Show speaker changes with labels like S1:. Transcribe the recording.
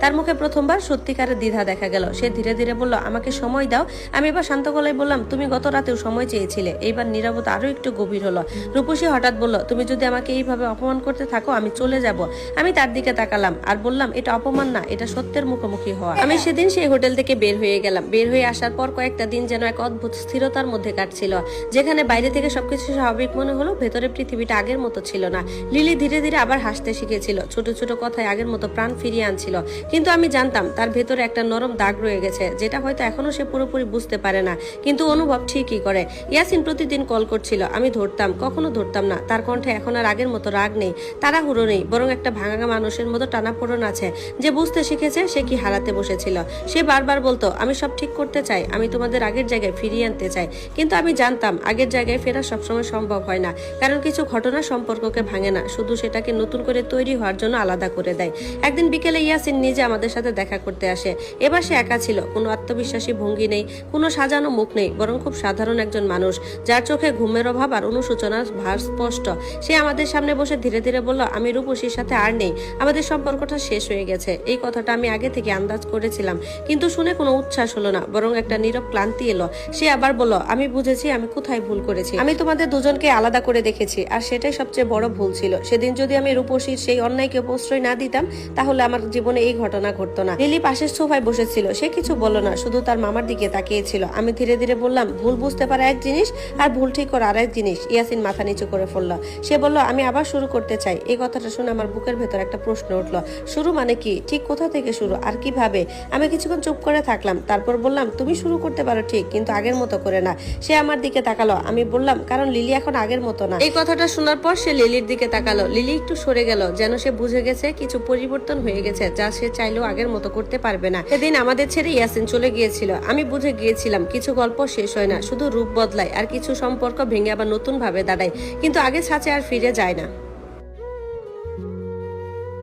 S1: তার মুখে প্রথমবার সত্যিকারের দ্বিধা দেখা গেল। সে ধীরে ধীরে বলল, আমাকে সময় দাও। আমি এবার শান্ত গলায় বললাম, তুমি গত রাতেও সময় চেয়েছিলে। এইবার নীরবতা আরো একটু গভীর হলো। রূপসী হঠাৎ বলল, তুমি যদি আমাকে এইভাবে অপমান করতে থাকো আমি চলে যাব। আমি তার দিকে তাকালাম আর বললাম, এটা অপমান না, এটা সত্যের মুখোমুখি হওয়া। আমি সেদিন সেই হোটেল থেকে বের হয়ে গেলাম। বের হয়ে আসার পর কয়েকটা দিন যেন এক অদ্ভুত স্থিরতার মধ্যে কাটছিল, যেখানে বাইরে থেকে সবকিছু স্বাভাবিক মনে হলো, ভেতরে পৃথিবীটা আগের মতো ছিল না। লিলি ধীরে ধীরে আবার হাসতে শিখেছিল, ছোট ছোট কথায় আগের মতো প্রাণ ফিরিয়ে আনছিল। কিন্তু আমি জানতাম তার ভেতরে একটা নরম দাগ রয়ে গেছে, যেটা হয়তো এখনো সে পুরোপুরি বুঝতে পারে না, কিন্তু অনুভব ঠিকই করে। ইয়াসিন প্রতিদিন কল করছিল, আমি ধরতাম, কখনো ধরতাম না। তার কণ্ঠে এখন আর আগের মতো রাগ নেই, তাড়াহুড়ো নেই, বরং একটা ভাঙা মানুষের মতো টানাপোড়েন আছে, যে বুঝতে শিখেছে সে কি হারাতে বসেছিল। সে বারবার বলতো, আমি সব ঠিক করতে চাই, আমি তোমাদের আগের জায়গায় ফিরিয়ে আনতে চাই। কিন্তু আমি জানতাম আগের জায়গায় ফেরা সবসময় সম্ভব হয় না, কারণ কিছু ঘটনা সম্পর্ককে ভাঙে না, শুধু সেটাকে নতুন করে তৈরি হওয়ার জন্য আলাদা করে দেয়। একদিন বিকেলে ইয়াসিন নিজে আমাদের সাথে দেখা করতে আসে। এবার সে একা ছিল, কোনো আত্মবিশ্বাসী ভঙ্গি নেই, কোনো সাজানো মুখ নেই, বরং খুব সাধারণ একজন মানুষ, যার চোখে ঘুমের অভাব আর অনুশোচনার ভার স্পষ্ট। সে আমাদের সামনে বসে ধীরে ধীরে বলল, আমি রূপসীর সাথে আর নেই, আমাদের সম্পর্কটা শেষ হয়ে গেছে। এই কথাটা আমি আগে থেকে আন্দাজ করেছিলাম, কিন্তু শুনে কোনো উচ্ছ্বাস হলো না, বরং একটা নীরব ক্লান্তি এলো। সে আবার বলল, আমি বুঝেছি আমি কোথায় ভুল করেছি। আমি তোমাদের দুজনকে আলাদা করে দেখেছি, আর সেটাই সবচেয়ে বড় ভুল ছিল। সেদিন যদি আমি রূপসীর সেই অন্যায়কে প্রশ্রয় না দিতাম, তাহলে আমার জীবনে এই ঘটনা ঘটতো না। লিলি পাশের সোফায় বসেছিল, সে কিছু বলল না, শুধু তার মামার দিকে তাকিয়েছিল। আমি ধীরে ধীরে বললাম, ভুল বুঝতে পারা এক জিনিস, আর ভুল ঠিক করা আর এক জিনিস। ইয়াসিন মাথা নিচু করে ফেলল। সে বলল, আমি আবার শুরু করতে চাই। এই কথাটা শুনে আমার বুকের ভেতর একটা প্রশ্ন উঠলো, শুরু মানে কি? ঠিক কোথা থেকে শুরু, আর কিভাবে? আমি কিছুক্ষণ চুপ করে থাকলাম, তারপর বললাম, তুমি শুরু করতে পারো ঠিক, কিন্তু আগের মতো করে না। সে আমার দিকে তাকালো। আমি বললাম, কারণ লিলি এখন আগের মতো না। এই কথাটা শোনার পর সে লিলির দিকে তাকালো। লিলি একটু সরে গেল, যেন সে বুঝে গেছে কিছু পরিবর্তন হয়ে গেছে, যা সে চাইলেও আগের মতো করতে পারবে না। সেদিন আমাদের ছেড়ে ইয়াসিন চলে গিয়েছিল। আমি বুঝে গিয়েছিলাম কিছু গল্প শেষ হয় না, শুধু রূপ বদলায়, আর কিছু সম্পর্ক ভেঙে আবার নতুন ভাবে দাঁড়ায়, কিন্তু আগে ছাঁচে আর ফিরে যায় না।